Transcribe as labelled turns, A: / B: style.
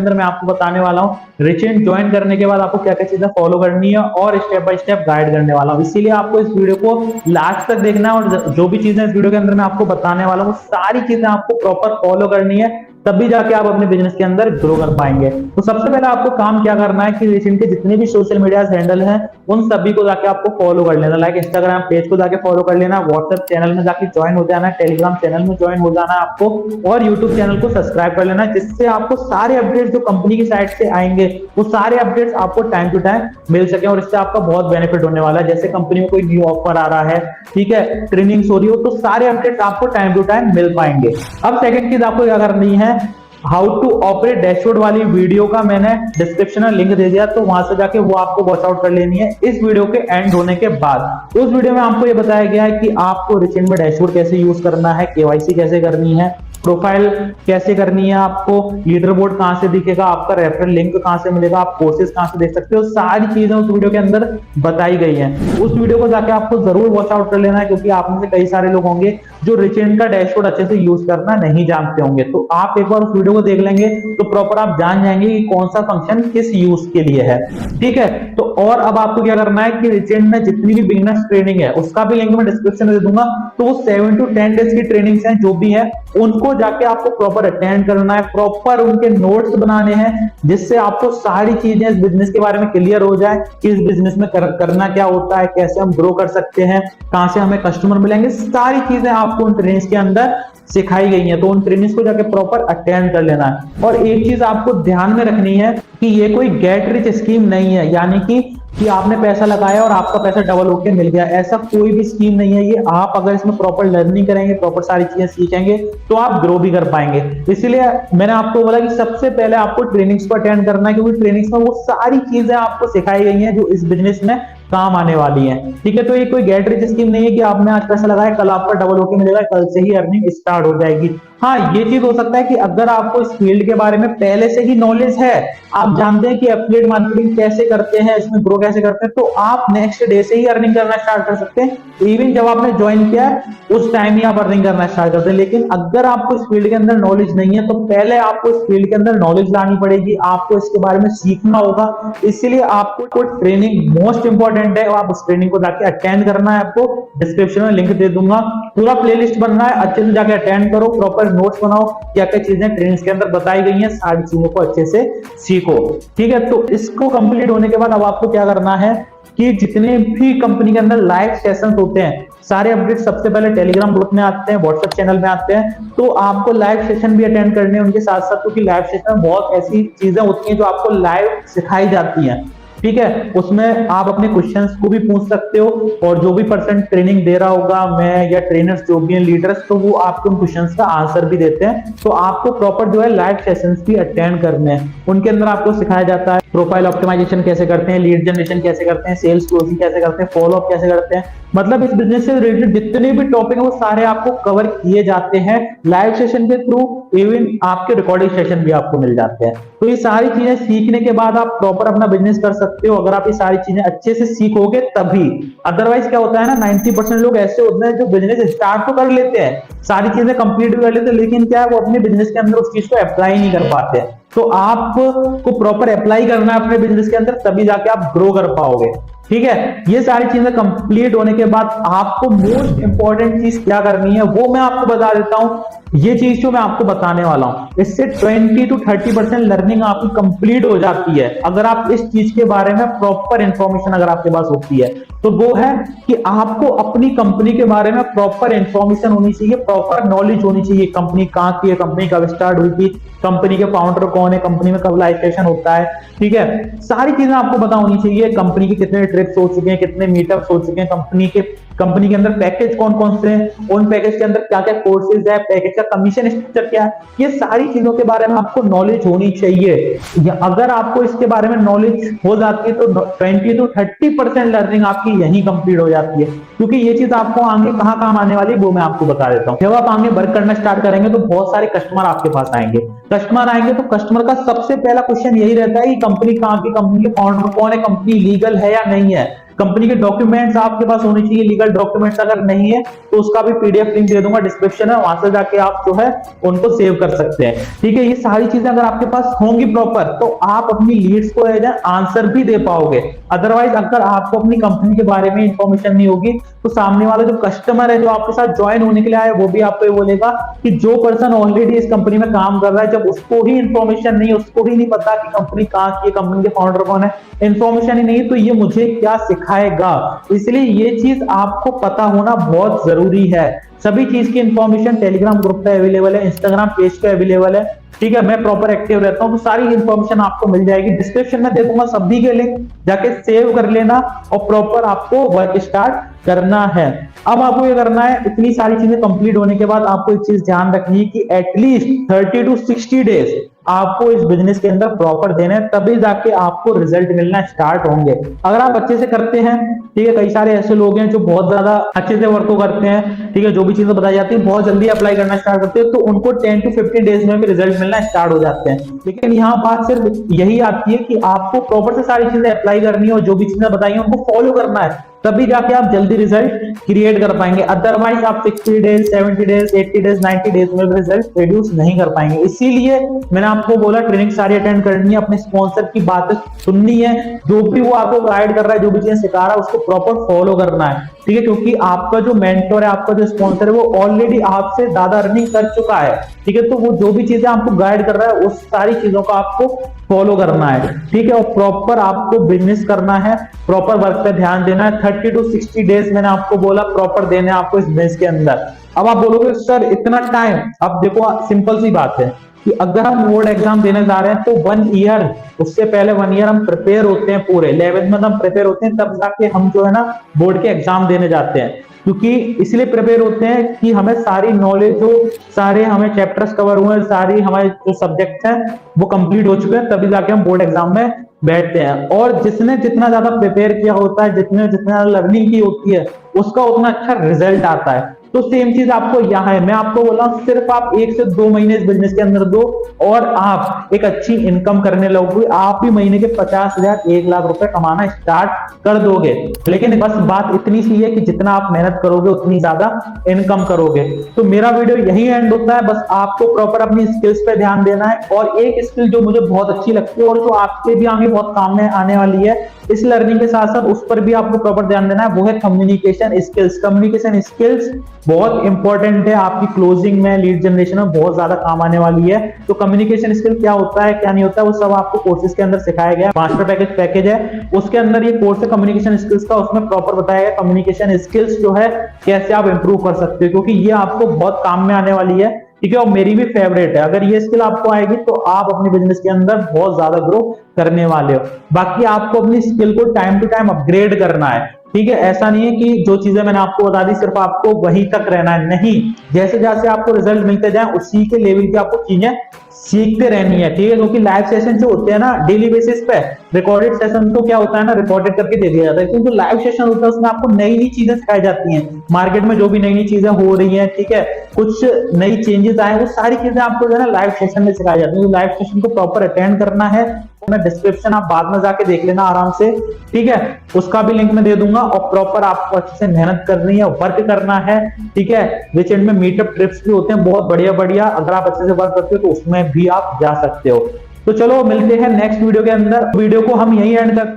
A: अंदर मैं आपको बताने वाला हूँ रिचेंट ज्वाइन करने के बाद आपको क्या क्या चीजें फॉलो करनी है और स्टेप बाय स्टेप गाइड करने वाला हूँ। इसीलिए आपको इस वीडियो को लास्ट तक देखना है और जो भी चीजें इस वीडियो के अंदर मैं आपको बताने वाला हूँ सारी चीजें आपको प्रॉपर फॉलो करनी है, तभी जाके आप अपने बिजनेस के अंदर ग्रो कर पाएंगे। तो सबसे पहले आपको काम क्या करना है कि रिसेंट के जितने भी सोशल मीडिया हैंडल हैं उन सभी को जाके आपको फॉलो कर लेना। लाइक इंस्टाग्राम पेज को जाके फॉलो कर लेना, व्हाट्सएप चैनल में जाके ज्वाइन हो जाना, टेलीग्राम चैनल में ज्वाइन हो जाना आपको, और यूट्यूब चैनल को सब्सक्राइब कर लेना, जिससे आपको सारे अपडेट्स जो कंपनी की साइड से आएंगे वो सारे अपडेट्स आपको टाइम टू टाइम मिल सके और इससे आपका बहुत बेनिफिट होने वाला है। जैसे कंपनी में कोई न्यू ऑफर आ रहा है, ठीक है, ट्रेनिंग हो रही हो, तो सारे अपडेट्स आपको टाइम टू टाइम मिल पाएंगे। अब सेकंड चीज आपको क्या करनी है, हाउ टू ऑपरेट डैशबोर्ड वाली वीडियो का मैंने डिस्क्रिप्शन में लिंक दे दिया, तो वहां से जाके वो आपको वॉच आउट कर लेनी है इस वीडियो के एंड होने के बाद। उस वीडियो में आपको ये बताया गया है कि आपको रिचेंट में डैशबोर्ड कैसे यूज करना है, केवाईसी कैसे करनी है, प्रोफाइल कैसे करनी है, आपको लीडर बोर्ड कहां से दिखेगा, आपका रेफरल लिंक कहां से मिलेगा, आप कोर्सेज कहां से देख सकते हो, सारी चीजें उस वीडियो के अंदर बताई गई हैं। उस वीडियो को जाके आपको जरूर वॉच आउट कर लेना है, क्योंकि आप में से कई सारे लोग होंगे जो रिचेंट का डैशबोर्ड अच्छे से यूज करना नहीं जानते होंगे। तो आप एक बार उस वीडियो को देख लेंगे तो प्रॉपर आप जान जाएंगे कि कौन सा फंक्शन किस यूज के लिए है, ठीक है। तो और अब आपको क्या करना है कि रिचेंट में जितनी भी बिगिनर्स ट्रेनिंग है उसका भी लिंक मैं डिस्क्रिप्शन में दे दूंगा। तो वो 7 to 10 डेज की ट्रेनिंग्स हैं जो भी है, उनको जाके आपको प्रॉपर अटेंड करना है, प्रॉपर उनके नोट्स बनाने हैं, जिससे आपको सारी चीजें इस बिजनेस के बारे में क्लियर हो जाए कि इस बिजनेस में करना क्या होता है, कैसे हम ग्रो कर सकते हैं, कहां से हमें कस्टमर मिलेंगे, सारी चीजें आपको उन ट्रेनिंग्स के अंदर सिखाई गई है। तो उन ट्रेनिंग्स को जाके प्रॉपर अटेंड कर लेना है। और एक चीज आपको ध्यान में रखनी है कि ये कोई गेट रिच स्कीम नहीं है, यानी कि आपने पैसा लगाया और आपका पैसा डबल होके मिल गया, ऐसा कोई भी स्कीम नहीं है ये। आप अगर इसमें प्रॉपर लर्निंग करेंगे, प्रॉपर सारी चीजें सीखेंगे, तो आप ग्रो भी कर पाएंगे। इसीलिए मैंने आपको बोला कि सबसे पहले आपको ट्रेनिंग्स को अटेंड करना है, क्योंकि ट्रेनिंग्स में वो सारी चीजें आपको सिखाई गई हैं जो इस बिजनेस में काम आने वाली है, ठीक है। तो ये कोई गेट रिच स्कीम नहीं है कि आपने आज पैसा लगाया कल आपका डबल होके मिलेगा, कल से ही अर्निंग स्टार्ट हो जाएगी। हाँ, ये चीज हो सकता है कि अगर आपको इस फील्ड के बारे में पहले से ही नॉलेज है, आप जानते हैं कि एफिलिएट मार्केटिंग कैसे करते हैं, इसमें ग्रो कैसे करते हैं, तो आप नेक्स्ट डे से ही अर्निंग करना स्टार्ट कर सकते हैं। इवन जब आपने ज्वाइन किया है उस टाइम ही आप अर्निंग करना स्टार्ट करते हैं। लेकिन अगर आपको इस फील्ड के अंदर नॉलेज नहीं है तो पहले आपको इस फील्ड के अंदर नॉलेज लानी पड़ेगी, आपको इसके बारे में सीखना होगा। इसलिए आपको ट्रेनिंग मोस्ट इंपॉर्टेंट है, आप उस ट्रेनिंग को जाके अटेंड करना है। आपको डिस्क्रिप्शन में लिंक दे दूंगा, पूरा प्लेलिस्ट बनना है, अच्छे से जाके अटेंड करो, प्रॉपर नोट्स बनाओ, क्या क्या चीजें ट्रेनिंग्स के अंदर बताई गई हैं, सारी चीजों को अच्छे से सीखो, ठीक है। तो इसको कंप्लीट होने के बाद अब आपको क्या करना है कि जितने भी कंपनी के अंदर लाइव सेशंस होते हैं सारे अपडेट सबसे पहले टेलीग्राम ग्रुप में आते हैं, व्हाट्सएप चैनल में आते हैं। तो आपको लाइव सेशन भी अटेंड करने हैं उनके साथ साथ, क्योंकि लाइव सेशन में बहुत ऐसी चीजें होती हैं जो आपको लाइव सिखाई जाती हैं, ठीक है। उसमें आप अपने क्वेश्चंस को भी पूछ सकते हो और जो भी पर्सन ट्रेनिंग दे रहा होगा, मैं या ट्रेनर्स जो भी हैं लीडर्स, तो वो आपके उन क्वेश्चंस का आंसर भी देते हैं। तो आपको प्रॉपर जो है लाइव सेशंस भी अटेंड करने हैं। उनके अंदर आपको सिखाया जाता है प्रोफाइल ऑप्टिमाइजेशन कैसे करते हैं, लीड जनरेशन कैसे करते हैं, सेल्स क्लोजिंग कैसे करते हैं, फॉलो अप कैसे करते हैं, मतलब इस बिजनेस से रिलेटेड जितने भी टॉपिक है वो सारे आपको कवर किए जाते हैं लाइव सेशन के थ्रू। इवन आपके रिकॉर्डिंग सेशन भी आपको मिल जाते हैं। तो ये सारी चीजें सीखने के बाद आप प्रॉपर अपना बिजनेस कर सकते हो, अगर आप ये सारी चीजें अच्छे से सीखोगे तभी। अदरवाइज क्या होता है ना, 90% लोग ऐसे होते हैं जो बिजनेस स्टार्ट तो कर लेते हैं, सारी चीजें कंप्लीट भी कर लेते हैं, लेकिन क्या है वो अपने बिजनेस के अंदर उस चीज को अप्लाई नहीं कर पाते हैं। तो आपको प्रॉपर अप्लाई करना है अपने बिजनेस के अंदर, तभी जाके आप ग्रो कर पाओगे, ठीक है। ये सारी चीजें कंप्लीट होने के बाद आपको मोस्ट इंपॉर्टेंट चीज क्या करनी है वो मैं आपको बता देता हूं। ये चीज जो मैं आपको बताने वाला हूं, इससे 20 to 30% लर्निंग आपकी कंप्लीट हो जाती है अगर आप इस चीज के बारे में प्रॉपर इंफॉर्मेशन अगर आपके पास होती है। तो वो है कि आपको अपनी कंपनी के बारे में प्रॉपर इंफॉर्मेशन होनी चाहिए, प्रॉपर नॉलेज होनी चाहिए। कंपनी कहां की है, कंपनी कब स्टार्ट हुई थी, कंपनी के फाउंडर कौन है, कंपनी में कब लाइव सेशन होता है, ठीक है। सारी चीजें आपको पता होनी चाहिए। कंपनी के कितने ट्रिप्स हो चुके हैं, कितने मीटअप्स हो चुके हैं, कंपनी के अंदर पैकेज कौन कौन से हैं, उन पैकेज के अंदर क्या क्या कोर्सेज है, पैकेज का कमीशन स्ट्रक्चर क्या है, ये सारी चीजों के बारे में आपको नॉलेज होनी चाहिए। अगर आपको इसके बारे में नॉलेज हो जाती है तो 20 to 30% लर्निंग आपकी यहीं कंप्लीट हो जाती है, क्योंकि ये चीज आपको आगे कहां काम आने वाली है वो मैं आपको बता देता हूँ। जब आप आगे वर्क करना स्टार्ट करेंगे तो बहुत सारे कस्टमर आपके पास आएंगे। कस्टमर आएंगे तो कस्टमर का सबसे पहला क्वेश्चन यही रहता है कि कंपनी कहां की, कंपनी के फाउंडर कौन है, कंपनी लीगल है या नहीं है, कंपनी के डॉक्यूमेंट्स आपके पास होने चाहिए, लीगल डॉक्यूमेंट्स अगर नहीं है तो उसका भी पीडीएफ लिंक दे दूंगा डिस्क्रिप्शन में, वहां से जाके आप जो है उनको सेव कर सकते हैं। ठीक है, ये सारी चीजें अगर आपके पास होंगी प्रॉपर तो आप अपनी लीड्स को आंसर भी दे पाओगे। अदरवाइज अगर आपको अपनी कंपनी के बारे में इंफॉर्मेशन नहीं होगी तो सामने वाला जो कस्टमर है जो आपके साथ ज्वाइन होने के लिए आया वो भी आपको ये बोलेगा कि जो पर्सन ऑलरेडी इस कंपनी में काम कर रहा है, जब उसको ही इंफॉर्मेशन नहीं, उसको ही नहीं पता कि कंपनी कहाँ की है, कंपनी के फाउंडर कौन है, इंफॉर्मेशन ही नहीं, तो ये मुझे क्या सिखाएगा। इसलिए ये चीज आपको पता होना बहुत जरूरी है। सभी चीज की इंफॉर्मेशन टेलीग्राम ग्रुप पे अवेलेबल है, इंस्टाग्राम पेज पे अवेलेबल है। ठीक है, मैं प्रॉपर एक्टिव रहता हूं तो सारी इंफॉर्मेशन आपको मिल जाएगी, डिस्क्रिप्शन में दे दूंगा सभी के लिंक, जाके सेव कर लेना और प्रॉपर आपको वर्क स्टार्ट करना है। अब आपको ये करना है, इतनी सारी चीजें कंप्लीट होने के बाद आपको एक चीज ध्यान रखनी है कि एटलीस्ट 30 to 60 डेज आपको इस बिजनेस के अंदर प्रॉपर देने हैं, तभी जाके आपको रिजल्ट मिलना स्टार्ट होंगे। अगर आप अच्छे से करते हैं, ठीक है, कई सारे ऐसे लोग हैं जो बहुत ज्यादा अच्छे से वर्क करते हैं, ठीक है, जो भी चीजें बताई जाती है बहुत जल्दी अप्लाई करना स्टार्ट करते हैं, तो उनको 10 to 15 डेज में भी रिजल्ट मिलना स्टार्ट हो जाते हैं। लेकिन यहाँ बात सिर्फ यही आती है कि आपको प्रॉपर से सारी चीजें अप्लाई करनी है और जो भी चीजें बताई है उनको फॉलो करना है, तभी जाके आप जल्दी रिजल्ट क्रिएट कर पाएंगे। अदरवाइज आप 60 डेज, 70 डेज, 80 डेज, 90 डेज में रिजल्ट प्रोड्यूस नहीं कर पाएंगे। इसीलिए मैंने आपको बोला ट्रेनिंग सारी अटेंड करनी है, अपने स्पॉन्सर की बातें सुननी है, जो भी वो आपको गाइड कर रहा है, जो भी चीजें सिखा रहा है उसको प्रॉपर फॉलो करना है। ठीक है, क्योंकि आपका जो मेंटर है, आपका जो स्पॉन्सर है, वो ऑलरेडी आपसे ज्यादा अर्निंग कर चुका है। ठीक है, तो वो जो भी चीजें आपको गाइड कर रहा है उस सारी चीजों को आपको फॉलो करना है। ठीक है, और प्रॉपर आपको बिजनेस करना है, प्रॉपर वर्क पे ध्यान देना है। 30 to 60 डेज मैंने आपको बोला प्रॉपर देने आपको इस बिजनेस के अंदर। अब आप बोलोगे सर इतना टाइम, अब देखो सिंपल सी बात है कि अगर हम बोर्ड एग्जाम देने जा रहे हैं तो 1 ईयर, उससे पहले 1 ईयर हम प्रिपेयर होते हैं, पूरे 11th में हम प्रिपेयर होते हैं, तब जाके हम जो है ना बोर्ड के एग्जाम देने जाते हैं। क्योंकि इसलिए प्रिपेयर होते हैं कि हमें सारी नॉलेज, जो सारे हमें चैप्टर्स कवर हुए हैं, सारी हमारे जो सब्जेक्ट हैं वो कंप्लीट हो चुके हैं, तभी जाके हम बोर्ड एग्जाम में बैठते हैं। और जिसने जितना ज्यादा प्रिपेयर किया होता है, जितने जितना लर्निंग की होती है, उसका उतना अच्छा रिजल्ट आता है। तो सेम चीज आपको यहाँ है, मैं आपको बोला हूँ सिर्फ आप 1 से 2 महीने इस बिजनेस के अंदर दो और आप एक अच्छी इनकम करने लगोगे। आप भी महीने के 50,000, 1 लाख रुपए कमाना स्टार्ट कर दोगे। लेकिन बस बात इतनी सी है कि जितना आप मेहनत करोगे उतनी ज्यादा इनकम करोगे। तो मेरा वीडियो यही एंड होता है, बस आपको प्रॉपर अपनी स्किल्स पे ध्यान देना है। और एक स्किल जो मुझे बहुत अच्छी लगती है और जो आपके भी आगे बहुत काम में आने वाली है इस लर्निंग के साथ साथ, उस पर भी आपको प्रॉपर ध्यान देना है, वो है कम्युनिकेशन स्किल्स। कम्युनिकेशन स्किल्स बहुत इंपॉर्टेंट है, आपकी क्लोजिंग में, लीड जनरेशन में बहुत ज्यादा काम आने वाली है। तो कम्युनिकेशन स्किल क्या होता है, क्या नहीं होता है, वो सब आपको कोर्सेज के अंदर सिखाया गया। मास्टर पैकेज है, उसके अंदर ये कोर्स है कम्युनिकेशन स्किल्स का, उसमें प्रॉपर बताया गया कम्युनिकेशन स्किल्स जो है कैसे आप इंप्रूव कर सकते हो, क्योंकि ये आपको बहुत काम में आने वाली है। ठीक है, और मेरी भी फेवरेट है। अगर ये स्किल आपको आएगी तो आप अपने बिजनेस के अंदर बहुत ज्यादा ग्रो करने वाले हो। बाकी आपको अपनी स्किल को टाइम टू टाइम अपग्रेड करना है। ठीक है, ऐसा नहीं है कि जो चीजें मैंने आपको बता दी सिर्फ आपको वहीं तक रहना है, नहीं, जैसे जैसे आपको रिजल्ट मिलते जाए उसी के लेवल की आपको चीजें सीखते रहनी है। ठीक है, क्योंकि लाइव सेशन जो होते हैं ना डेली बेसिस पे, रिकॉर्डेड सेशन तो क्या होता है ना, रिकॉर्डेड करके दे दिया जाता है, क्योंकि लाइव सेशन होता है उसमें आपको नई नई चीजें सिखाई जाती हैं, मार्केट में जो भी नई नई चीजें हो रही हैं, ठीक है, कुछ नई चेंजेस आए, वो सारी चीजें आपको जो है ना लाइव सेशन में सिखाई जाती है। तो लाइव सेशन को प्रॉपर अटेंड करना है, मैं डिस्क्रिप्शन आप बाद में जाके देख लेना आराम से। ठीक है, उसका भी लिंक मैं दे दूंगा। और प्रॉपर आपको अच्छे से मेहनत करनी है, वर्क करना है। ठीक है, वीकेंड में मीटअप ट्रिप्स भी होते हैं बहुत बढ़िया बढ़िया, अगर आप अच्छे से वर्क करते हो तो उसमें भी आप जा सकते हो। तो चलो मिलते हैं नेक्स्ट वीडियो के अंदर। वीडियो को हम यही एंड कर